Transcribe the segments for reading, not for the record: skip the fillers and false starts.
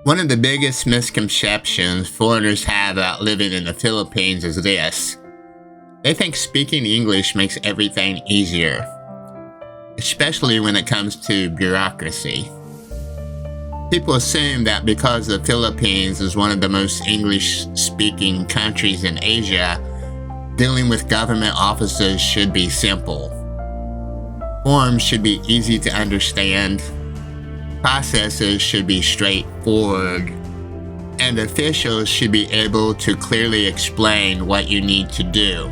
One of the biggest misconceptions foreigners have about living in the Philippines is this. They think speaking English makes everything easier, especially when it comes to bureaucracy. People assume that because the Philippines is one of the most English-speaking countries in Asia, dealing with government offices should be simple. Forms should be easy to understand, processes should be straightforward, and officials should be able to clearly explain what you need to do.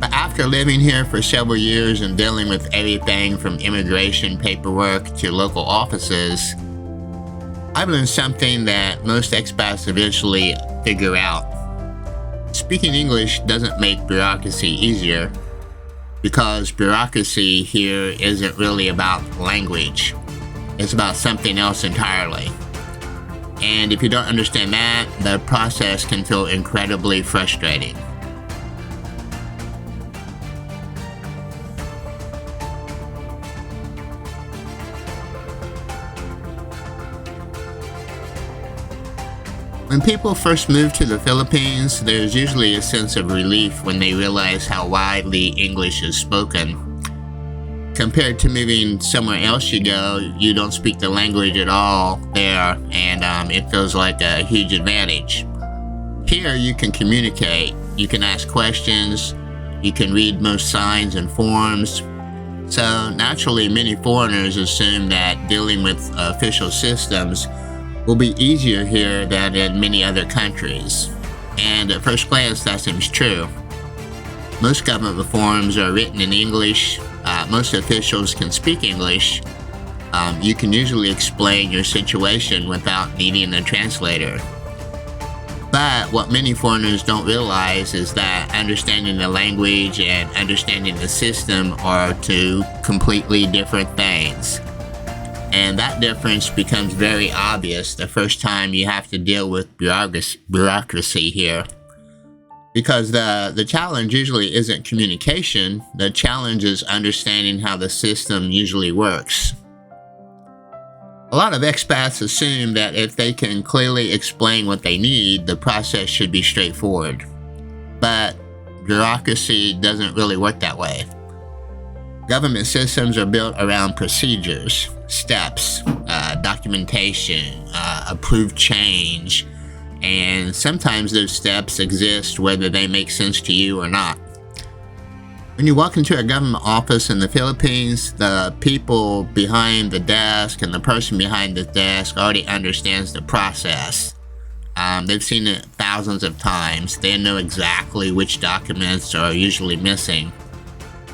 But after living here for several years and dealing with everything from immigration paperwork to local offices, I've learned something that most expats eventually figure out. Speaking English doesn't make bureaucracy easier, because bureaucracy here isn't really about language. It's about something else entirely. And if you don't understand that, the process can feel incredibly frustrating. When people first move to the Philippines, there's usually a sense of relief when they realize how widely English is spoken. Compared to moving somewhere else you go, you don't speak the language at all there, and it feels like a huge advantage. Here you can communicate, you can ask questions, you can read most signs and forms. So naturally, many foreigners assume that dealing with official systems will be easier here than in many other countries. And at first glance, that seems true. Most government forms are written in English. Most officials can speak English. You can usually explain your situation without needing a translator. But what many foreigners don't realize is that understanding the language and understanding the system are two completely different things. And that difference becomes very obvious the first time you have to deal with bureaucracy here. Because the challenge usually isn't communication, the challenge is understanding how the system usually works. A lot of expats assume that if they can clearly explain what they need, the process should be straightforward. But bureaucracy doesn't really work that way. Government systems are built around procedures, steps, documentation, approved change, and sometimes those steps exist whether they make sense to you or not. When you walk into a government office in the Philippines, the people behind the desk and the person behind the desk already understands the process. They've seen it thousands of times. They know exactly which documents are usually missing.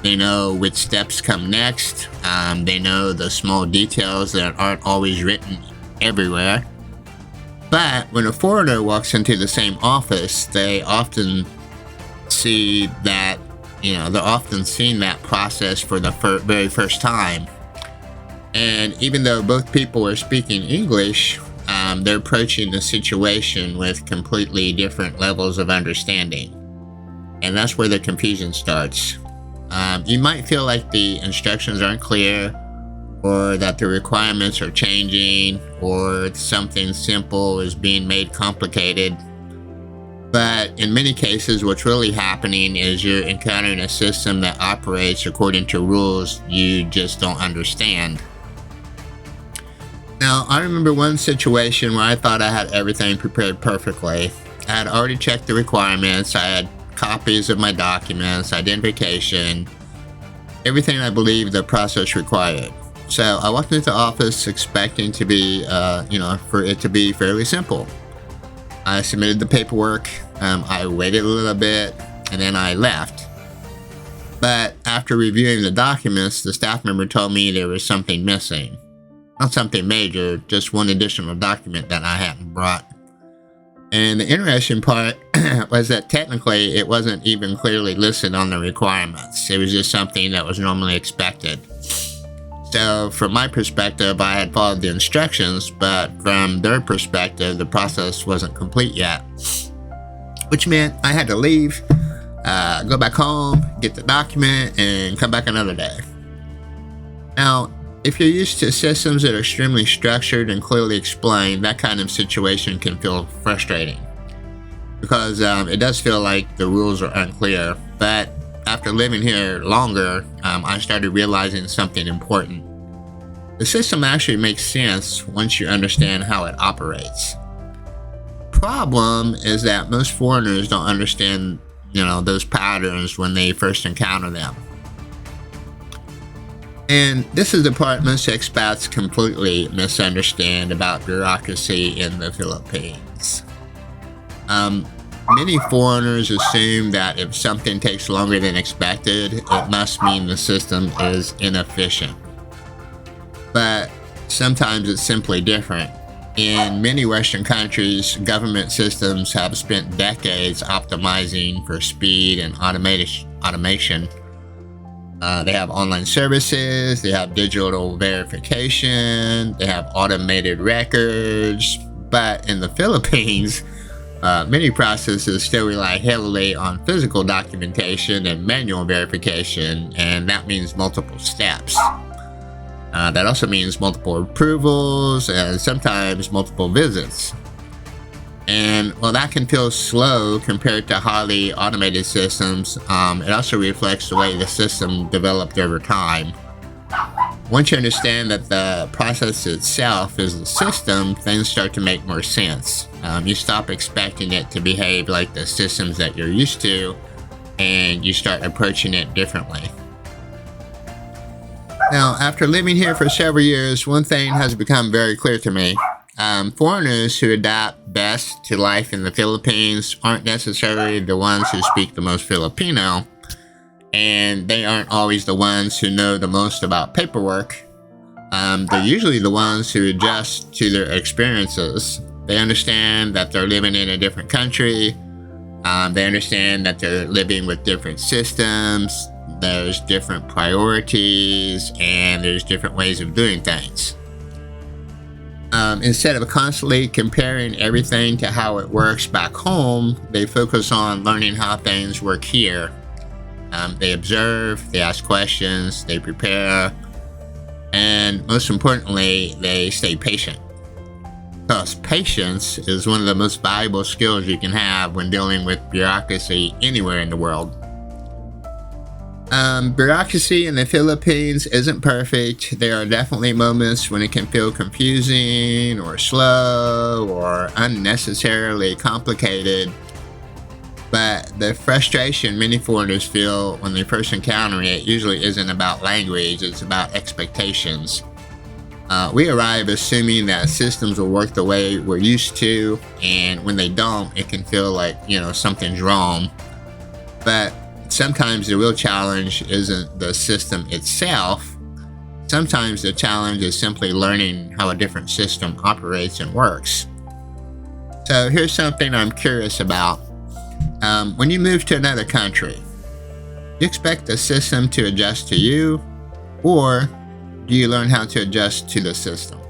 They know which steps come next. They know the small details that aren't always written everywhere. But when a foreigner walks into the same office, they often see that, they're often seeing that process for the very first time. And even though both people are speaking English, they're approaching the situation with completely different levels of understanding. And that's where the confusion starts. You might feel like the instructions aren't clear, or that the requirements are changing, or something simple is being made complicated. But in many cases, what's really happening is you're encountering a system that operates according to rules you just don't understand. Now, I remember one situation where I thought I had everything prepared perfectly. I had already checked the requirements, I had copies of my documents, identification, everything I believed the process required. So I walked into the office expecting to be, for it to be fairly simple. I submitted the paperwork, I waited a little bit, and then I left. But after reviewing the documents, the staff member told me there was something missing. Not something major, just one additional document that I hadn't brought. And the interesting part was that technically it wasn't even clearly listed on the requirements. It was just something that was normally expected. So from my perspective, I had followed the instructions, but from their perspective, the process wasn't complete yet. Which meant I had to leave, go back home, get the document, and come back another day. Now, If you're used to systems that are extremely structured and clearly explained, that kind of situation can feel frustrating because it does feel like the rules are unclear. But after living here longer, I started realizing something important. The system actually makes sense once you understand how it operates. Problem is that most foreigners don't understand, those patterns when they first encounter them. And this is the part most expats completely misunderstand about bureaucracy in the Philippines. Many foreigners assume that if something takes longer than expected, it must mean the system is inefficient. But sometimes it's simply different. In many Western countries, government systems have spent decades optimizing for speed and automation. They have online services, they have digital verification, they have automated records. But in the Philippines, many processes still rely heavily on physical documentation and manual verification, and that means multiple steps. That also means multiple approvals and sometimes multiple visits. And while that can feel slow compared to highly automated systems, it also reflects the way the system developed over time. Once you understand that the process itself is the system, things start to make more sense. You stop expecting it to behave like the systems that you're used to, and you start approaching it differently. Now, after living here for several years, one thing has become very clear to me. Foreigners who adapt best to life in the Philippines aren't necessarily the ones who speak the most Filipino, and they aren't always the ones who know the most about paperwork. They're usually the ones who adjust to their experiences. They understand that they're living in a different country. They understand that they're living with different systems. There's different priorities, and there's different ways of doing things. Instead of constantly comparing everything to how it works back home, they focus on learning how things work here. They observe, they ask questions, they prepare, and most importantly, they stay patient. Because patience is one of the most valuable skills you can have when dealing with bureaucracy anywhere in the world. Bureaucracy in the Philippines isn't perfect. There are definitely moments when it can feel confusing or slow or unnecessarily complicated. But the frustration many foreigners feel when they first encounter it usually isn't about language, it's about expectations. We arrive assuming that systems will work the way we're used to, and when they don't, it can feel like, something's wrong. But sometimes the real challenge isn't the system itself. Sometimes the challenge is simply learning how a different system operates and works. So here's something I'm curious about. When you move to another country, do you expect the system to adjust to you, or do you learn how to adjust to the system?